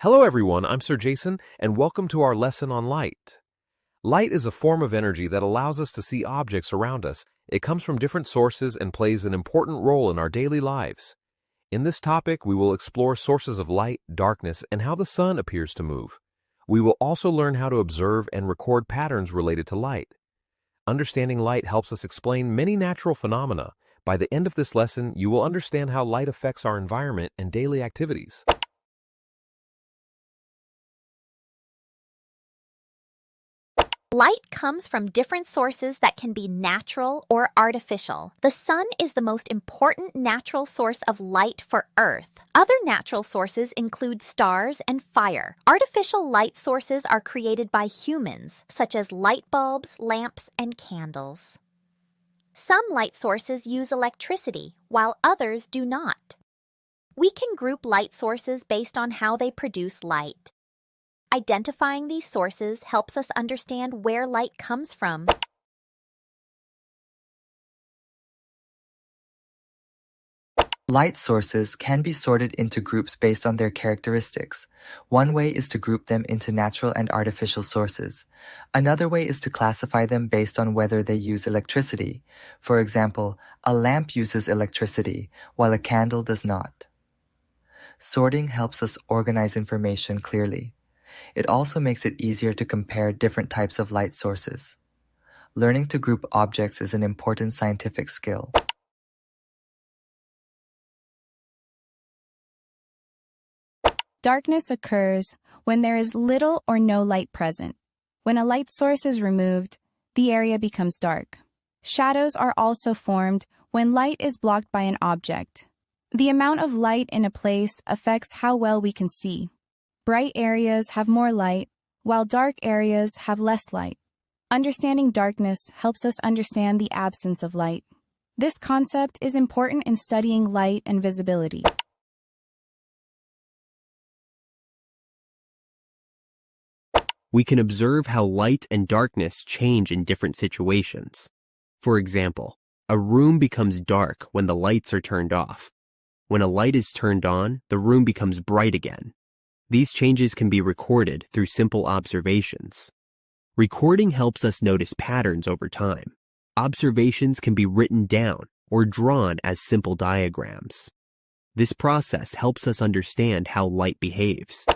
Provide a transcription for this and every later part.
Hello everyone, I'm Sir Jason, and welcome to our lesson on light. Light is a form of energy that allows us to see objects around us. It comes from different sources and plays an important role in our daily lives. In this topic, we will explore sources of light, darkness, and how the sun appears to move. We will also learn how to observe and record patterns related to light. Understanding light helps us explain many natural phenomena. By the end of this lesson, you will understand how light affects our environment and daily activities. Light comes from different sources that can be natural or artificial. The sun is the most important natural source of light for Earth. Other natural sources include stars and fire. Artificial light sources are created by humans, such as light bulbs, lamps, and candles. Some light sources use electricity, while others do not. We can group light sources based on how they produce light. Identifying these sources helps us understand where light comes from. Light sources can be sorted into groups based on their characteristics. One way is to group them into natural and artificial sources. Another way is to classify them based on whether they use electricity. For example, a lamp uses electricity, while a candle does not. Sorting helps us organize information clearly. It also makes it easier to compare different types of light sources. Learning to group objects is an important scientific skill. Darkness occurs when there is little or no light present. When a light source is removed, the area becomes dark. Shadows are also formed when light is blocked by an object. The amount of light in a place affects how well we can see. Bright areas have more light, while dark areas have less light. Understanding darkness helps us understand the absence of light. This concept is important in studying light and visibility. We can observe how light and darkness change in different situations. For example, a room becomes dark when the lights are turned off. When a light is turned on, the room becomes bright again. These changes can be recorded through simple observations. Recording helps us notice patterns over time. Observations can be written down or drawn as simple diagrams. This process helps us understand how light behaves.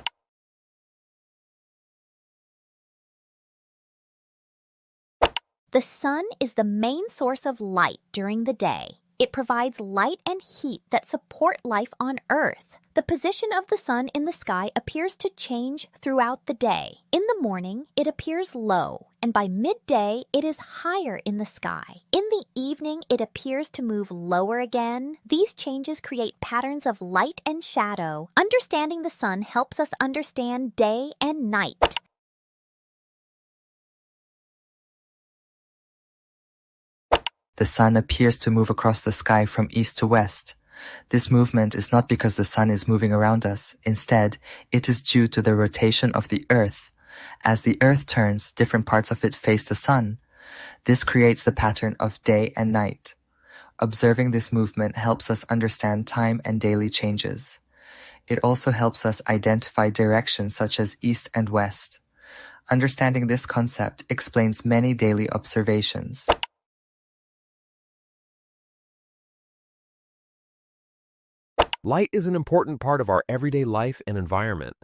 The sun is the main source of light during the day. It provides light and heat that support life on Earth. The position of the sun in the sky appears to change throughout the day. In the morning, it appears low, and by midday, it is higher in the sky. In the evening, it appears to move lower again. These changes create patterns of light and shadow. Understanding the sun helps us understand day and night. The sun appears to move across the sky from east to west. This movement is not because the sun is moving around us. Instead, it is due to the rotation of the earth. As the earth turns, different parts of it face the sun. This creates the pattern of day and night. Observing this movement helps us understand time and daily changes. It also helps us identify directions such as east and west. Understanding this concept explains many daily observations. Light is an important part of our everyday life and environment.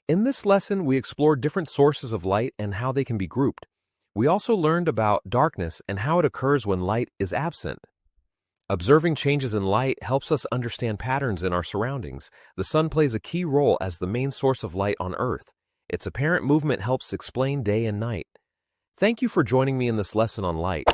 In this lesson, we explored different sources of light and how they can be grouped. We also learned about darkness and how it occurs when light is absent. Observing changes in light helps us understand patterns in our surroundings. The sun plays a key role as the main source of light on Earth. Its apparent movement helps explain day and night. Thank you for joining me in this lesson on light.